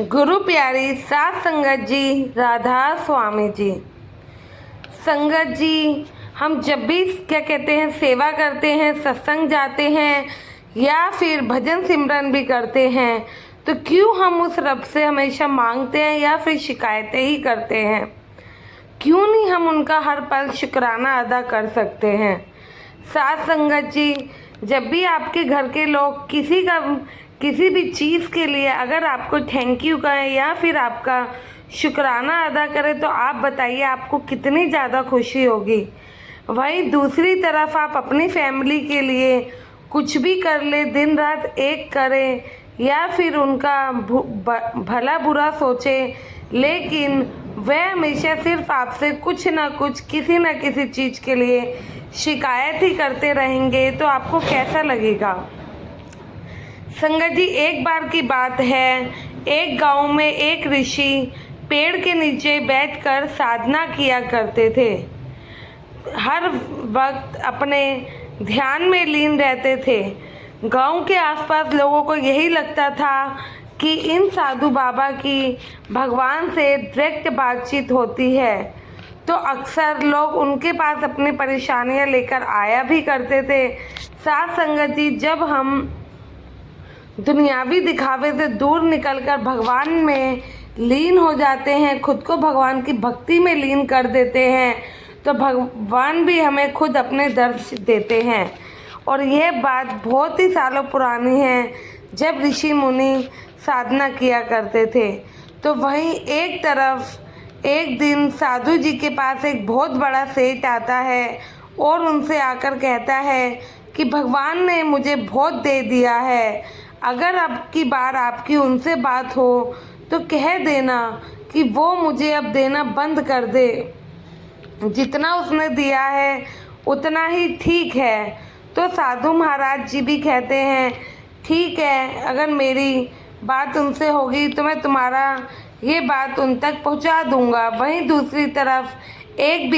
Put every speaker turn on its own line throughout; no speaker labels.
गुरु प्यारी सात संगत जी, राधा स्वामी जी। संगत जी, हम जब भी क्या कहते हैं सेवा करते हैं, सत्संग जाते हैं या फिर भजन सिमरन भी करते हैं, तो क्यों हम उस रब से हमेशा मांगते हैं या फिर शिकायतें ही करते हैं? क्यों नहीं हम उनका हर पल शुक्राना अदा कर सकते हैं? सात संगत जी, जब भी आपके घर के लोग किसी भी चीज़ के लिए अगर आपको थैंक यू कहें या फिर आपका शुक्राना अदा करें, तो आप बताइए आपको कितनी ज़्यादा खुशी होगी। वहीं दूसरी तरफ आप अपनी फैमिली के लिए कुछ भी कर ले, दिन रात एक करें या फिर उनका भला बुरा सोचें, लेकिन वह हमेशा सिर्फ आपसे कुछ ना कुछ किसी न किसी चीज़ के लिए शिकायत ही करते रहेंगे, तो आपको कैसा लगेगा? संगत जी, एक बार की बात है, एक गांव में एक ऋषि पेड़ के नीचे बैठकर साधना किया करते थे। हर वक्त अपने ध्यान में लीन रहते थे। गांव के आसपास लोगों को यही लगता था कि इन साधु बाबा की भगवान से डायरेक्ट बातचीत होती है, तो अक्सर लोग उनके पास अपनी परेशानियां लेकर आया भी करते थे। साथ संगत जी, जब हम दुनियावी दिखावे से दूर निकलकर भगवान में लीन हो जाते हैं, खुद को भगवान की भक्ति में लीन कर देते हैं, तो भगवान भी हमें खुद अपने दर्श देते हैं। और यह बात बहुत ही सालों पुरानी है, जब ऋषि मुनि साधना किया करते थे। तो वहीं एक तरफ एक दिन साधु जी के पास एक बहुत बड़ा सेठ आता है और उनसे आकर कहता है कि भगवान ने मुझे बहुत दे दिया है, अगर अब की बार आपकी उनसे बात हो तो कह देना कि वो मुझे अब देना बंद कर दे, जितना उसने दिया है उतना ही ठीक है। तो साधु महाराज जी भी कहते हैं, ठीक है, अगर मेरी बात उनसे होगी तो मैं तुम्हारा ये बात उन तक पहुंचा दूंगा। वहीं दूसरी तरफ एक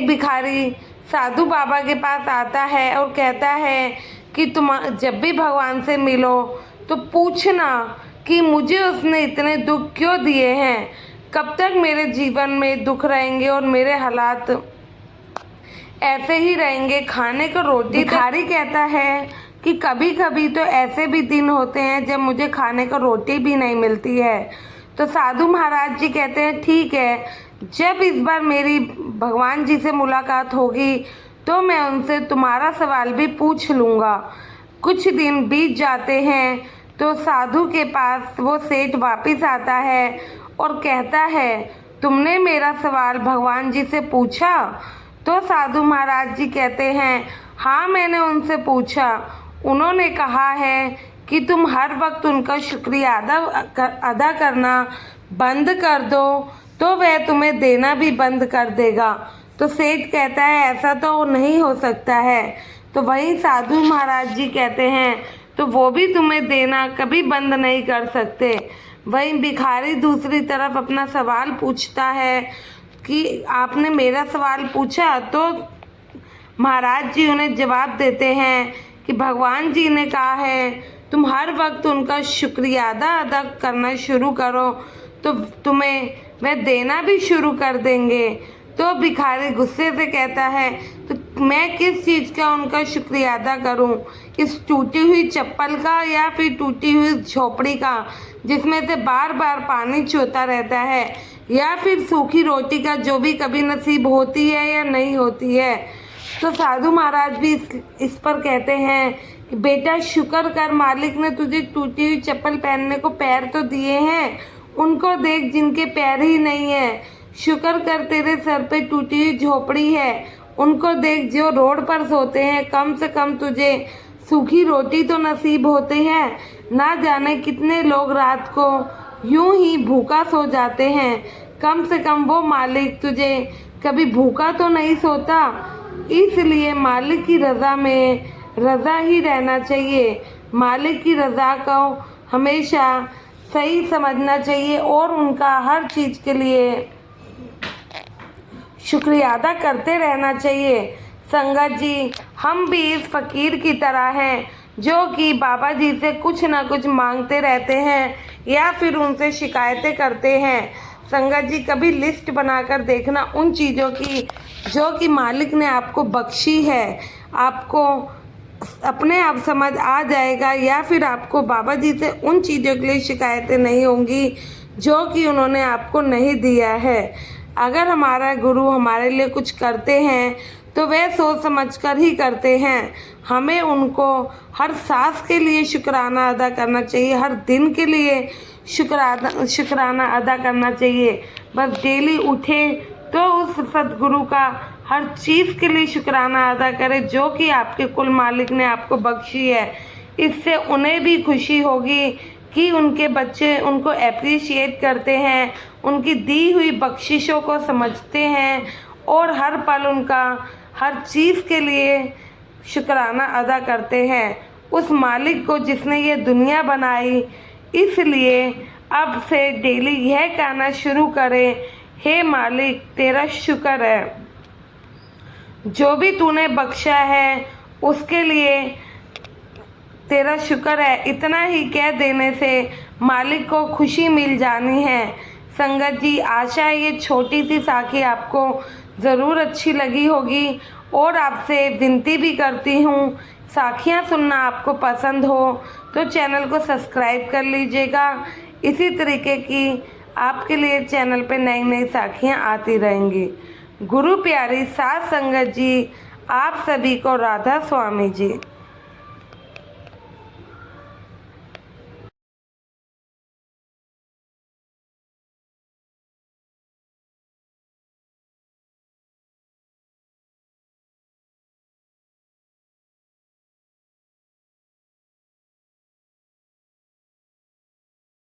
भिखारी साधु बाबा के पास आता है और कहता है कि तुम जब भी भगवान से मिलो तो पूछना कि मुझे उसने इतने दुख क्यों दिए हैं, कब तक मेरे जीवन में दुख रहेंगे और मेरे हालात ऐसे ही रहेंगे, खाने को रोटी। भिखारी कहता है कि कभी कभी तो ऐसे भी दिन होते हैं जब मुझे खाने को रोटी भी नहीं मिलती है। तो साधु महाराज जी कहते हैं, ठीक है, जब इस बार मेरी भगवान जी से मुलाकात होगी तो मैं उनसे तुम्हारा सवाल भी पूछ लूँगा। कुछ दिन बीत जाते हैं तो साधु के पास वो सेठ वापस आता है और कहता है, तुमने मेरा सवाल भगवान जी से पूछा? तो साधु महाराज जी कहते हैं, हाँ, मैंने उनसे पूछा। उन्होंने कहा है कि तुम हर वक्त उनका शुक्रिया अदा करना बंद कर दो तो वह तुम्हें देना भी बंद कर देगा। तो सेठ कहता है, ऐसा तो नहीं हो सकता है। तो वहीं साधु महाराज जी कहते हैं, तो वो भी तुम्हें देना कभी बंद नहीं कर सकते। वहीं भिखारी दूसरी तरफ अपना सवाल पूछता है कि आपने मेरा सवाल पूछा? तो महाराज जी उन्हें जवाब देते हैं कि भगवान जी ने कहा है तुम हर वक्त उनका शुक्रिया अदा करना शुरू करो तो तुम्हें वह देना भी शुरू कर देंगे। तो भिखारी गुस्से से कहता है, तो मैं किस चीज़ का उनका शुक्रिया अदा करूं? इस टूटी हुई चप्पल का या फिर टूटी हुई झोपड़ी का जिसमें से बार बार पानी चूता रहता है, या फिर सूखी रोटी का जो भी कभी नसीब होती है या नहीं होती है? तो साधु महाराज भी इस पर कहते हैं कि बेटा, शुक्र कर, मालिक ने तुझे टूटी हुई चप्पल पहनने को पैर तो दिए हैं, उनको देख जिनके पैर ही नहीं है। शुक्र कर, तेरे सर पे टूटी हुई झोपड़ी है, उनको देख जो रोड पर सोते हैं, कम से कम तुझे सूखी रोटी तो नसीब होते हैं। ना जाने कितने लोग रात को यूं ही भूखा सो जाते हैं, कम से कम वो मालिक तुझे कभी भूखा तो नहीं सोता। इसलिए मालिक की रज़ा में रज़ा ही रहना चाहिए, मालिक की रज़ा को हमेशा सही समझना चाहिए और उनका हर चीज़ के लिए शुक्रिया अदा करते रहना चाहिए। संगत जी, हम भी इस फकीर की तरह हैं जो कि बाबा जी से कुछ ना कुछ मांगते रहते हैं या फिर उनसे शिकायतें करते हैं। संगत जी, कभी लिस्ट बनाकर देखना उन चीज़ों की जो कि मालिक ने आपको बख्शी है। आपको अपने आप समझ आ जाएगा, या फिर आपको बाबा जी से उन चीज़ों के लिए शिकायतें नहीं होंगी जो कि उन्होंने आपको नहीं दिया है। अगर हमारा गुरु हमारे लिए कुछ करते हैं तो वे सोच समझ कर ही करते हैं। हमें उनको हर सांस के लिए शुक्राना अदा करना चाहिए, हर दिन के लिए शुक्राना अदा करना चाहिए। बस डेली उठे तो उस सद्गुरु का हर चीज़ के लिए शुक्राना अदा करें जो कि आपके कुल मालिक ने आपको बख्शी है। इससे उन्हें भी खुशी होगी कि उनके बच्चे उनको एप्रिशिएट करते हैं, उनकी दी हुई बख्शिशों को समझते हैं और हर पल उनका हर चीज़ के लिए शुक्राना अदा करते हैं उस मालिक को जिसने ये दुनिया बनाई। इसलिए अब से डेली यह कहना शुरू करें, हे मालिक तेरा शुक्र है, जो भी तूने बख्शा है उसके लिए तेरा शुक्र है। इतना ही कह देने से मालिक को खुशी मिल जानी है। संगत जी, आशा है ये छोटी सी साखी आपको ज़रूर अच्छी लगी होगी और आपसे विनती भी करती हूँ, साखियाँ सुनना आपको पसंद हो तो चैनल को सब्सक्राइब कर लीजिएगा। इसी तरीके की आपके लिए चैनल पे नई नई साखियाँ आती रहेंगी। गुरु प्यारी साथ संगत जी, आप सभी को राधा स्वामी जी।